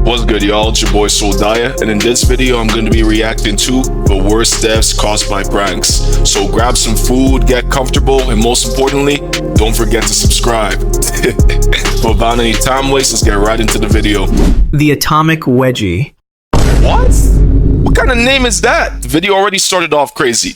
What's good, y'all? It's your boy Soldaya, and in this video I'm going to be reacting to the worst deaths caused by pranks. So grab some food, get comfortable, and most importantly, don't forget to subscribe. But without any time waste, let's get right into the video. The Atomic Wedgie. What? What kind of name is that? The video already started off crazy.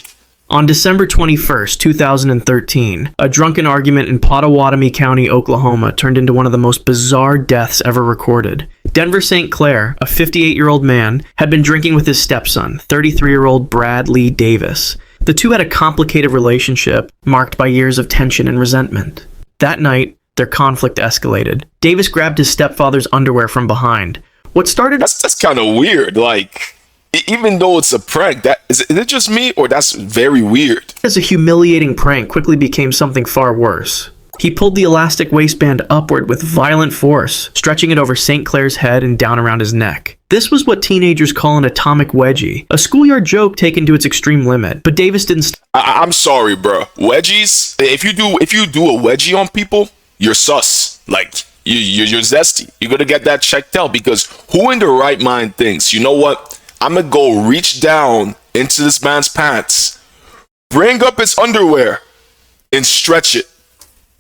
On December 21st, 2013, a drunken argument in Pottawatomie County, Oklahoma turned into one of the most bizarre deaths ever recorded. Denver St. Clair, a 58-year-old man, had been drinking with his stepson, 33-year-old Brad Lee Davis. The two had a complicated relationship, marked by years of tension and resentment. That night, their conflict escalated. Davis grabbed his stepfather's underwear from behind. What started... That's kind of weird, like... Even though it's a prank, is it just me, or that's very weird? As a humiliating prank quickly became something far worse. He pulled the elastic waistband upward with violent force, stretching it over St. Clair's head and down around his neck. This was what teenagers call an atomic wedgie, a schoolyard joke taken to its extreme limit. But Davis didn't. I'm sorry, bro. Wedgies. If you do a wedgie on people, you're sus. Like you're zesty. You're gonna get that checked out, because who in their right mind thinks, you know what? I'm gonna go reach down into this man's pants, bring up his underwear, and stretch it.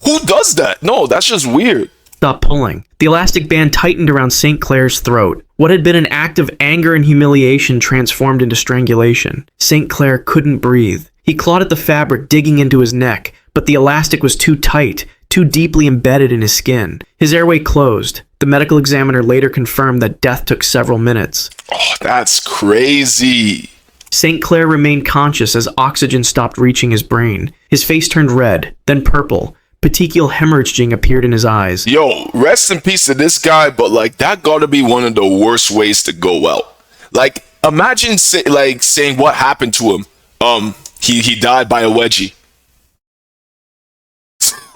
Who does that? No, that's just weird. Stop pulling. The elastic band tightened around St. Clair's throat. What had been an act of anger and humiliation transformed into strangulation. St. Clair couldn't breathe. He clawed at the fabric, digging into his neck, but the elastic was too tight, too deeply embedded in his skin. His airway closed. The medical examiner later confirmed that death took several minutes. Oh, that's crazy. St. Clair remained conscious as oxygen stopped reaching his brain. His face turned red, then purple. Petechial hemorrhaging appeared in his eyes. Yo, rest in peace to this guy, but like that gotta be one of the worst ways to go out. Like, imagine saying what happened to him. He died by a wedgie.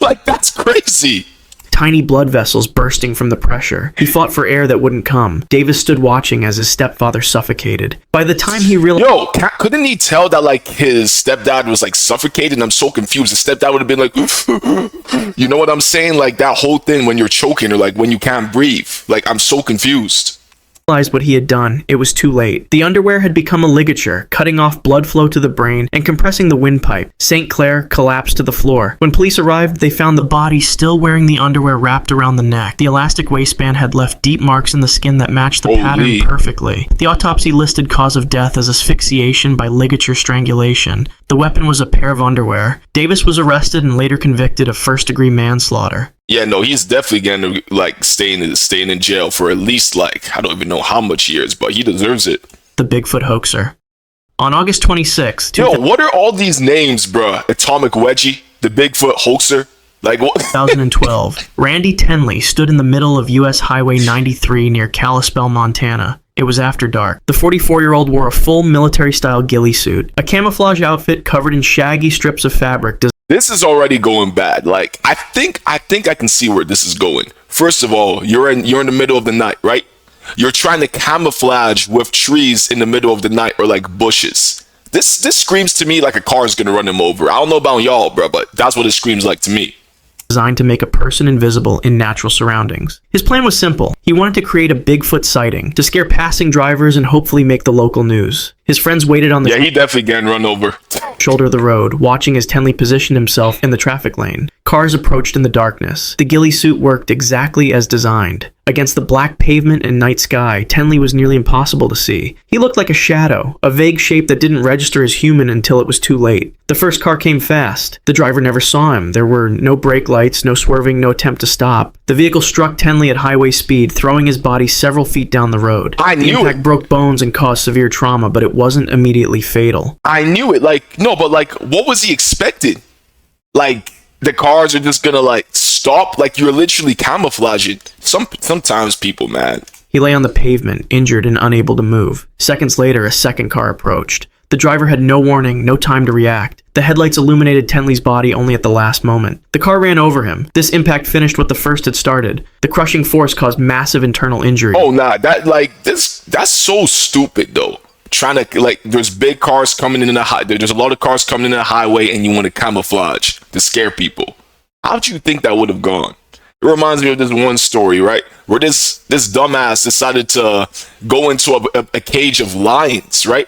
Like, that's crazy. Tiny blood vessels bursting from the pressure. He fought for air that wouldn't come. Davis stood watching as his stepfather suffocated. By the time he realized... Yo, couldn't he tell that, like, his stepdad was, like, suffocated? I'm so confused. His stepdad would have been like... You know what I'm saying? Like, that whole thing when you're choking, or, like, when you can't breathe. Like, I'm so confused. Realized what he had done, it was too late. The underwear had become a ligature, cutting off blood flow to the brain and compressing the windpipe. St. Clair collapsed to the floor. When police arrived, they found the body still wearing the underwear wrapped around the neck. The elastic waistband had left deep marks in the skin that matched the pattern perfectly. The autopsy listed cause of death as asphyxiation by ligature strangulation. The weapon was a pair of underwear. Davis was arrested and later convicted of first-degree manslaughter. Yeah, no, he's definitely going to, like, staying in jail for at least, like, I don't even know how much years, but he deserves it. The Bigfoot hoaxer. On August 26th... Yo, what are all these names, bruh? Atomic Wedgie, the Bigfoot hoaxer, like what? 2012, Randy Tenley stood in the middle of U.S. Highway 93 near Kalispell, Montana. It was after dark. The 44-year-old wore a full military-style ghillie suit, a camouflage outfit covered in shaggy strips of fabric. This is already going bad. Like, I think I can see where this is going. First of all, you're in the middle of the night, right? You're trying to camouflage with trees in the middle of the night, or like bushes. This screams to me like a car is gonna run him over. I don't know about y'all, bro, but that's what it screams like to me. Designed to make a person invisible in natural surroundings. His plan was simple. He wanted to create a Bigfoot sighting to scare passing drivers and hopefully make the local news. His friends waited on the he definitely getting run over. Shoulder of the road, watching as Tenley positioned himself in the traffic lane. Cars approached in the darkness. The ghillie suit worked exactly as designed. Against the black pavement and night sky, Tenley was nearly impossible to see. He looked like a shadow, a vague shape that didn't register as human until it was too late. The first car came fast. The driver never saw him. There were no brake lights, no swerving, no attempt to stop. The vehicle struck Tenley at highway speed, throwing his body several feet down the road. The impact broke bones and caused severe trauma, but it wasn't immediately fatal. I knew it. Like, no, but like, what was he expecting? Like, the cars are just gonna like stop? Like, you're literally camouflaging. Sometimes people, man. He lay on the pavement, injured and unable to move. Seconds later, a second car approached. The driver had no warning, no time to react. The headlights illuminated Tenley's body only at the last moment. The car ran over him. This impact finished what the first had started. The crushing force caused massive internal injury. Oh, nah, that's so stupid, though. Trying to, like, there's big cars coming in there's a lot of cars coming in the highway, and you want to camouflage to scare people. How'd you think that would have gone? It reminds me of this one story, right? Where this dumbass decided to go into a cage of lions, right?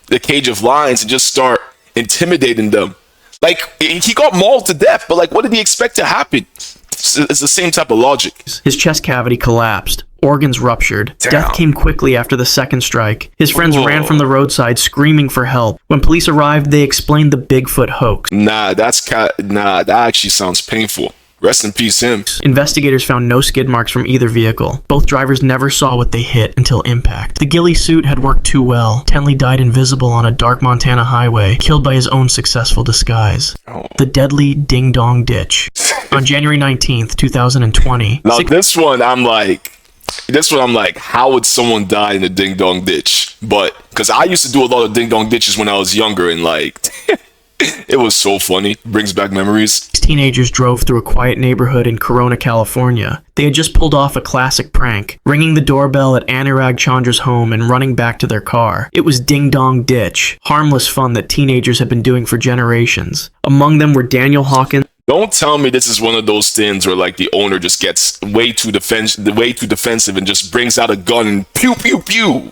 The cage of lions, and just start intimidating them. Like, he got mauled to death, but like, what did he expect to happen? It's the same type of logic. His chest cavity collapsed. Organs ruptured. Damn. Death came quickly after the second strike. His friends Whoa. ran from the roadside screaming for help. When police arrived, they explained the Bigfoot hoax. Nah, that actually sounds painful. Rest in peace, him. Investigators found no skid marks from either vehicle. Both drivers never saw what they hit until impact. The ghillie suit had worked too well. Tenley died invisible on a dark Montana highway, killed by his own successful disguise. Oh. The deadly Ding Dong Ditch. On January 19th, 2020. Now this one, I'm like, how would someone die in a ding dong ditch? But because I used to do a lot of ding dong ditches when I was younger, and like, it was so funny. Brings back memories. Teenagers drove through a quiet neighborhood in Corona, California. They had just pulled off a classic prank, ringing the doorbell at Anurag Chandra's home and running back to their car. It was Ding Dong Ditch, harmless fun that teenagers had been doing for generations. Among them were Daniel Hawkins. Don't tell me this is one of those things where like the owner just gets way too defensive and just brings out a gun and pew pew pew.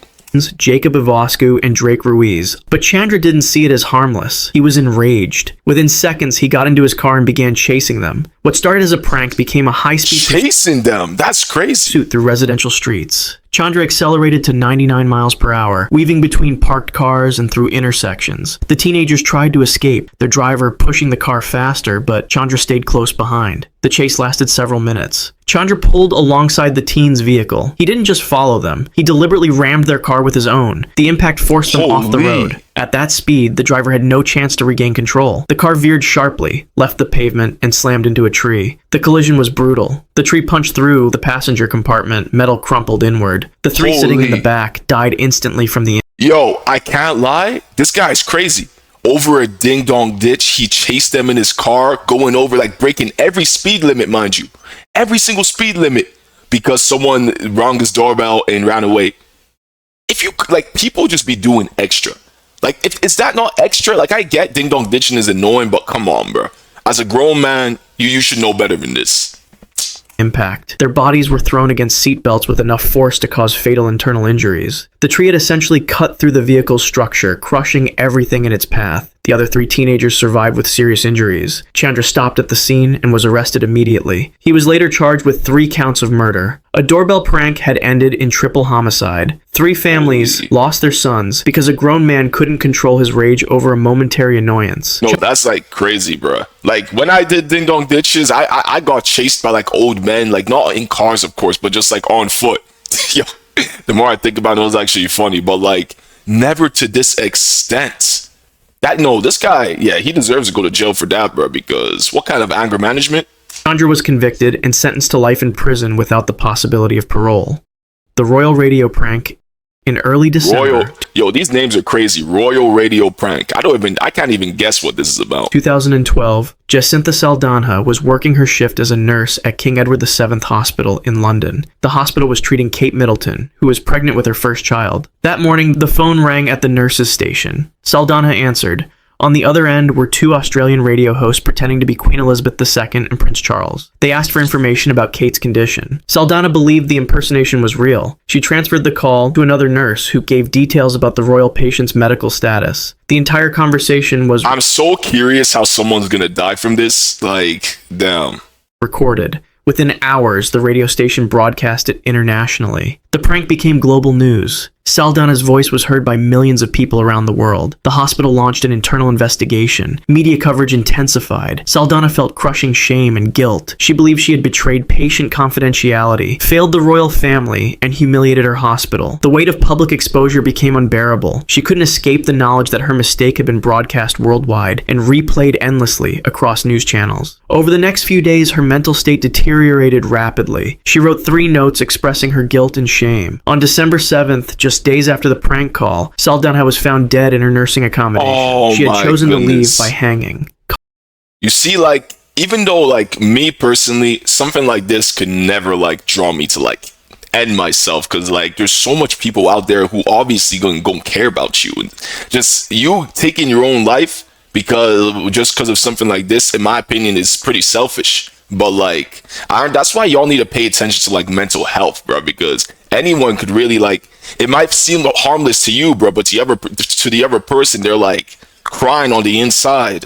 Jacob Ivoscu, and Drake Ruiz. But Chandra didn't see it as harmless. He was enraged. Within seconds, he got into his car and began chasing them. What started as a prank became a high-speed Chasing them? That's crazy. pursuit through residential streets. Chandra accelerated to 99 miles per hour, weaving between parked cars and through intersections. The teenagers tried to escape, their driver pushing the car faster, but Chandra stayed close behind. The chase lasted several minutes. Chandra pulled alongside the teens' vehicle. He didn't just follow them. He deliberately rammed their car with his own. The impact forced them off the road. At that speed, the driver had no chance to regain control. The car veered sharply, left the pavement, and slammed into a tree. The collision was brutal. The tree punched through the passenger compartment, metal crumpled inward. The three sitting in the back died instantly from the Yo, I can't lie. This guy's crazy. Over a ding dong ditch, he chased them in his car, going over, like breaking every speed limit, mind you. Every single speed limit, because someone rang his doorbell and ran away. If you, like, people just be doing extra. Like, is that not extra? Like, I get ding dong ditching is annoying, but come on, bro. As a grown man, you should know better than this. impact. Their bodies were thrown against seatbelts with enough force to cause fatal internal injuries. The tree had essentially cut through the vehicle's structure, crushing everything in its path. The other three teenagers survived with serious injuries. Chandra stopped at the scene and was arrested immediately. He was later charged with 3 counts of murder. A doorbell prank had ended in triple homicide. 3 families lost their sons because a grown man couldn't control his rage over a momentary annoyance. No, that's like crazy, bro. Like when I did ding dong ditches, I got chased by like old men, like not in cars, of course, but just like on foot. Yo, the more I think about it, it was actually funny, but like never to this extent. This guy, yeah, he deserves to go to jail for that, bro, because what kind of anger management? Chandra was convicted and sentenced to life in prison without the possibility of parole. The Royal Radio prank in early December. These names are crazy. Royal Radio prank. I can't even guess what this is about. 2012, Jacinta Saldanha was working her shift as a nurse at King Edward VII Hospital in London. The hospital was treating Kate Middleton, who was pregnant with her first child. That morning, the phone rang at the nurse's station. Saldanha answered. On the other end were 2 Australian radio hosts pretending to be Queen Elizabeth II and Prince Charles. They asked for information about Kate's condition. Saldanha believed the impersonation was real. She transferred the call to another nurse who gave details about the royal patient's medical status. The entire conversation was I'm so curious how someone's gonna die from this. Like, damn. Recorded. Within hours, the radio station broadcast it internationally. The prank became global news. Saldanha's voice was heard by millions of people around the world. The hospital launched an internal investigation. Media coverage intensified. Saldanha felt crushing shame and guilt. She believed she had betrayed patient confidentiality, failed the royal family, and humiliated her hospital. The weight of public exposure became unbearable. She couldn't escape the knowledge that her mistake had been broadcast worldwide and replayed endlessly across news channels. Over the next few days, her mental state deteriorated rapidly. She wrote 3 notes expressing her guilt and shame. On December 7th, just days after the prank call, Saldanha was found dead in her nursing accommodation. She had chosen to leave by hanging. You see, like, even though, like, me personally, something like this could never, like, draw me to, like, end myself, because, like, there's so much people out there who obviously gonna care about you. And just you taking your own life because of something like this, in my opinion, is pretty selfish. But like, that's why y'all need to pay attention to like mental health, bro, because anyone could really like, it might seem harmless to you, bro, but to the other person, they're like crying on the inside.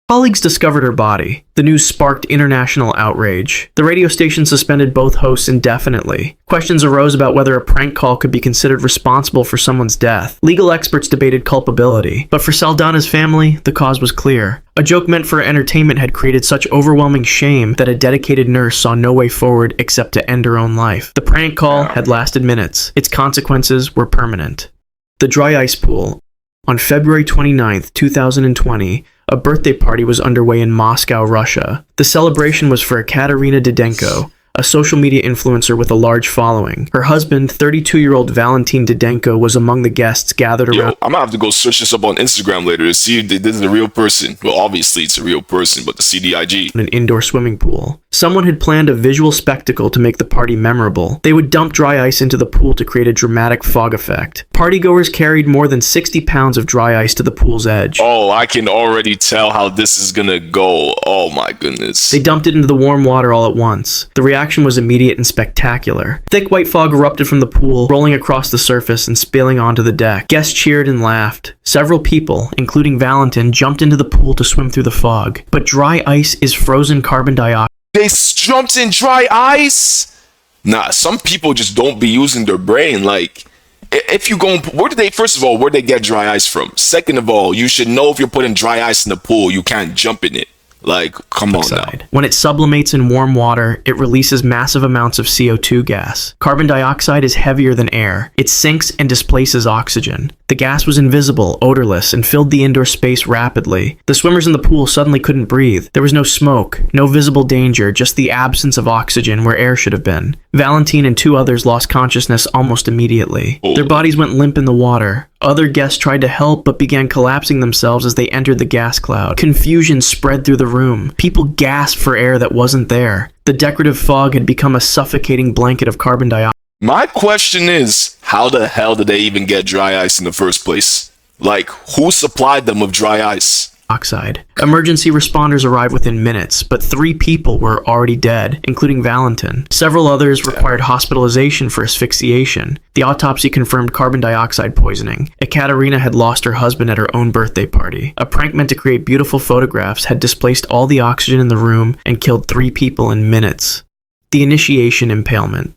Colleagues discovered her body. The news sparked international outrage. The radio station suspended both hosts indefinitely. Questions arose about whether a prank call could be considered responsible for someone's death. Legal experts debated culpability, but for Saldana's family, the cause was clear. A joke meant for entertainment had created such overwhelming shame that a dedicated nurse saw no way forward except to end her own life. The prank call had lasted minutes. Its consequences were permanent. The dry ice pool. On February 29th, 2020, a birthday party was underway in Moscow, Russia. The celebration was for Ekaterina Didenko, a social media influencer with a large following. Her husband, 32-year-old Valentin Didenko, was among the guests gathered around. I'm gonna have to go search this up on Instagram later to see if this is a real person. Well, obviously it's a real person, but to see the IG. An indoor swimming pool. Someone had planned a visual spectacle to make the party memorable. They would dump dry ice into the pool to create a dramatic fog effect. Partygoers carried more than 60 pounds of dry ice to the pool's edge. Oh, I can already tell how this is gonna go. Oh my goodness. They dumped it into the warm water all at once. The reaction was immediate and spectacular. Thick white fog erupted from the pool, rolling across the surface and spilling onto the deck. Guests cheered and laughed. Several people, including Valentin, jumped into the pool to swim through the fog. But dry ice is frozen carbon dioxide. They jumped in dry ice? Nah, some people just don't be using their brain. Like, if you go, first of all, where they get dry ice from? Second of all, you should know if you're putting dry ice in the pool, you can't jump in it. Like, come on now. When it sublimates in warm water, it releases massive amounts of CO2 gas. Carbon dioxide is heavier than air. It sinks and displaces oxygen. The gas was invisible, odorless, and filled the indoor space rapidly. The swimmers in the pool suddenly couldn't breathe. There was no smoke, no visible danger, just the absence of oxygen where air should have been. Valentin and two others lost consciousness almost immediately. Their bodies went limp in the water. Other guests tried to help but began collapsing themselves as they entered the gas cloud. Confusion spread through the room. People gasped for air that wasn't there. The decorative fog had become a suffocating blanket of carbon dioxide. My question is, how the hell did they even get dry ice in the first place? Like, who supplied them with dry ice? Emergency responders arrived within minutes, but 3 people were already dead, including Valentin. Several others required hospitalization for asphyxiation. The autopsy confirmed carbon dioxide poisoning. Ekaterina had lost her husband at her own birthday party. A prank meant to create beautiful photographs had displaced all the oxygen in the room and killed 3 people in minutes. The initiation impalement.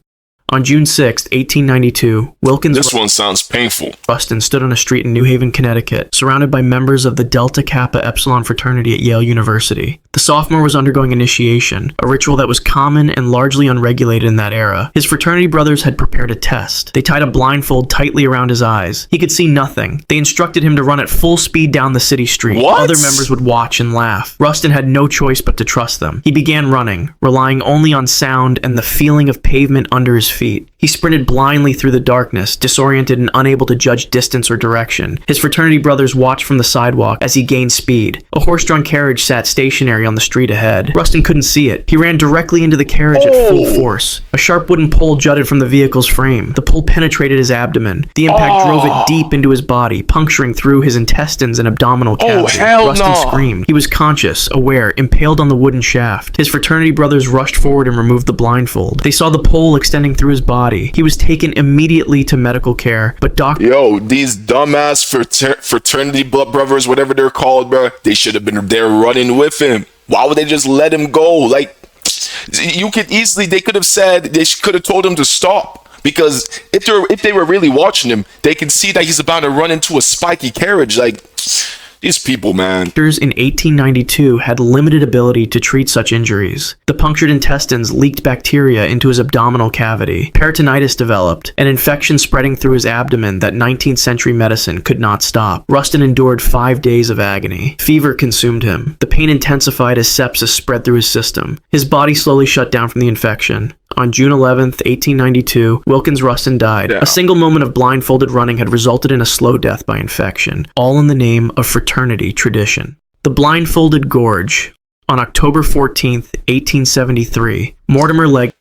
On June 6, 1892, This one sounds painful. Rustin stood on a street in New Haven, Connecticut, surrounded by members of the Delta Kappa Epsilon fraternity at Yale University. The sophomore was undergoing initiation, a ritual that was common and largely unregulated in that era. His fraternity brothers had prepared a test. They tied a blindfold tightly around his eyes. He could see nothing. They instructed him to run at full speed down the city street. What? Other members would watch and laugh. Rustin had no choice but to trust them. He began running, relying only on sound and the feeling of pavement under his feet. He sprinted blindly through the darkness, disoriented and unable to judge distance or direction. His fraternity brothers watched from the sidewalk as he gained speed. A horse-drawn carriage sat stationary on the street ahead. Rustin couldn't see it. He ran directly into the carriage at full force. A sharp wooden pole jutted from the vehicle's frame. The pole penetrated his abdomen. The impact drove it deep into his body, puncturing through his intestines and abdominal cavity. Rustin screamed. He was conscious, aware, impaled on the wooden shaft. His fraternity brothers rushed forward and removed the blindfold. They saw the pole extending through his body. He was taken immediately to medical care, but these dumbass fraternity blood brothers, whatever they're called, bro, they should have been there running with him. Why would they just let him go? Like, they could have said, they could have told him to stop. Because if they were really watching him, they can see that he's about to run into a spiky carriage. Like, these people, man. Doctors in 1892 had limited ability to treat such injuries. The punctured intestines leaked bacteria into his abdominal cavity. Peritonitis developed, an infection spreading through his abdomen that 19th century medicine could not stop. Rustin endured 5 days of agony. Fever consumed him. The pain intensified as sepsis spread through his system. His body slowly shut down from the infection. On June 11th, 1892, Wilkins Rustin died. A single moment of blindfolded running had resulted in a slow death by infection, all in the name of fraternity tradition. The Blindfolded Gorge. On October 14th, 1873, Mortimer Legg.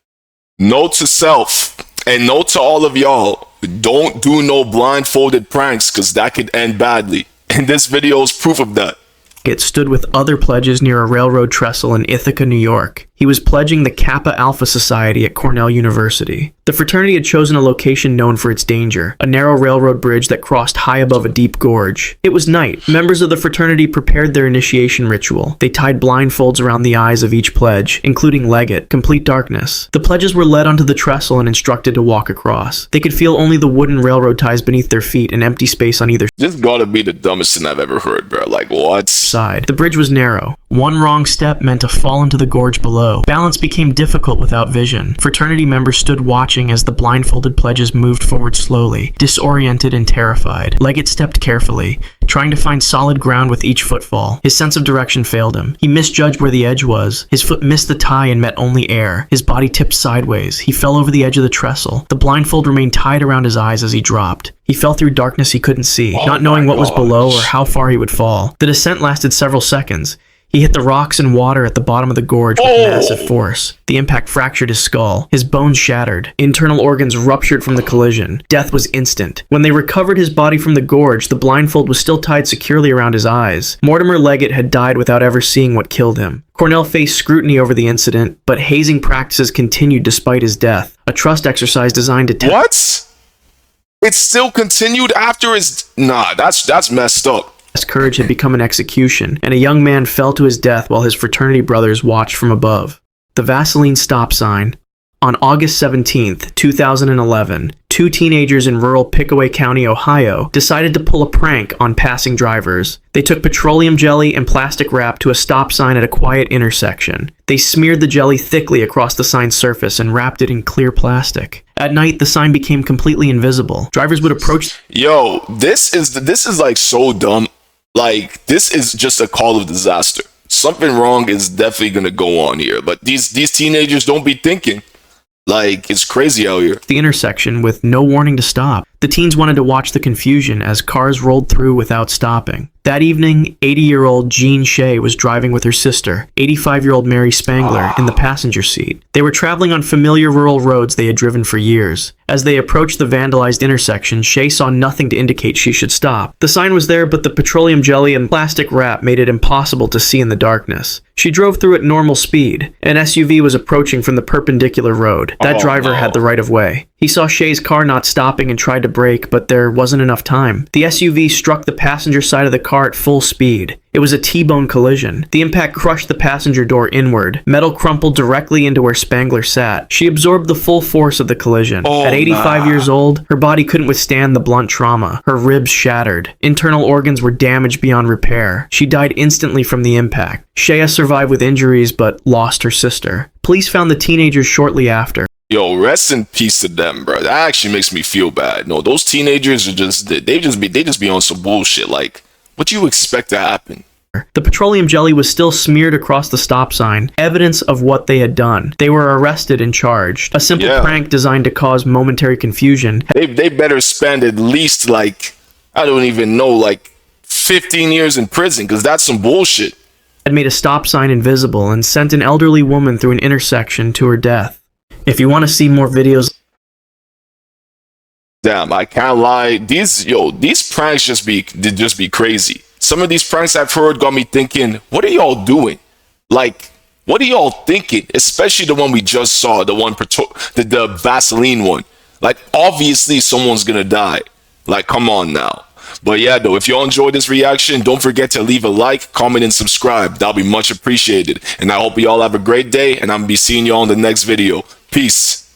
Note to self, and note to all of y'all, don't do no blindfolded pranks, because that could end badly. And this video is proof of that. It stood with other pledges near a railroad trestle in Ithaca, New York. He was pledging the Kappa Alpha Society at Cornell University. The fraternity had chosen a location known for its danger, a narrow railroad bridge that crossed high above a deep gorge. It was night. Members of the fraternity prepared their initiation ritual. They tied blindfolds around the eyes of each pledge, including Leggett. Complete darkness. The pledges were led onto the trestle and instructed to walk across. They could feel only the wooden railroad ties beneath their feet and empty space on either This gotta be the dumbest thing I've ever heard, bro. Like, what? side. The bridge was narrow. One wrong step meant to fall into the gorge below. Balance became difficult without vision. Fraternity members stood watching as the blindfolded pledges moved forward slowly, disoriented and terrified. Leggett stepped carefully, trying to find solid ground with each footfall. His sense of direction failed him. He misjudged where the edge was. His foot missed the tie and met only air. His body tipped sideways. He fell over the edge of the trestle. The blindfold remained tied around his eyes as he dropped. He fell through darkness he couldn't see, not knowing what was below or how far he would fall. The descent lasted several seconds. He hit the rocks and water at the bottom of the gorge with massive force. The impact fractured his skull. His bones shattered. Internal organs ruptured from the collision. Death was instant. When they recovered his body from the gorge, the blindfold was still tied securely around his eyes. Mortimer Leggett had died without ever seeing what killed him. Cornell faced scrutiny over the incident, but hazing practices continued despite his death. A trust exercise designed to test. What? It still continued after his... Nah, that's messed up. Courage had become an execution, and a young man fell to his death while his fraternity brothers watched from above. The Vaseline stop sign. On August 17th, 2011, two teenagers in rural Pickaway County, Ohio, decided to pull a prank on passing drivers. They took petroleum jelly and plastic wrap to a stop sign at a quiet intersection. They smeared the jelly thickly across the sign's surface and wrapped it in clear plastic. At night, the sign became completely invisible. Drivers would approach... Yo, this is like so dumb. Like, this is just a call of disaster. Something wrong is definitely gonna go on here. But these teenagers don't be thinking. Like, it's crazy out here. The intersection with no warning to stop. The teens wanted to watch the confusion as cars rolled through without stopping. That evening, 80-year-old Jean Shea was driving with her sister, 85-year-old Mary Spangler, in the passenger seat. They were traveling on familiar rural roads they had driven for years. As they approached the vandalized intersection, Shea saw nothing to indicate she should stop. The sign was there, but the petroleum jelly and plastic wrap made it impossible to see in the darkness. She drove through at normal speed. An SUV was approaching from the perpendicular road. That driver had the right of way. He saw Shea's car not stopping and tried to brake, but there wasn't enough time. The SUV struck the passenger side of the car at full speed. It was a T-bone collision. The impact crushed the passenger door inward. Metal crumpled directly into where Spangler sat. She absorbed the full force of the collision. At 85 years old, her body couldn't withstand the blunt trauma. Her ribs shattered. Internal organs were damaged beyond repair. She died instantly from the impact. Shea survived with injuries, but lost her sister. Police found the teenagers shortly after. Yo, rest in peace to them, bro. That actually makes me feel bad. No, those teenagers are they just be on some bullshit. Like, what do you expect to happen? The petroleum jelly was still smeared across the stop sign, evidence of what they had done. They were arrested and charged. A simple prank designed to cause momentary confusion. They better spend at least, like, I don't even know, like 15 years in prison, because that's some bullshit. Had made a stop sign invisible and sent an elderly woman through an intersection to her death. If you want to see more videos... Damn, I can't lie. These pranks just be crazy. Some of these pranks I've heard got me thinking, what are y'all doing? Like, what are y'all thinking? Especially the one we just saw, the Vaseline one. Like, obviously someone's gonna die. Like, come on now. But yeah, though, if y'all enjoyed this reaction, don't forget to leave a like, comment, and subscribe. That'll be much appreciated. And I hope y'all have a great day, and I'm gonna be seeing y'all in the next video. Peace.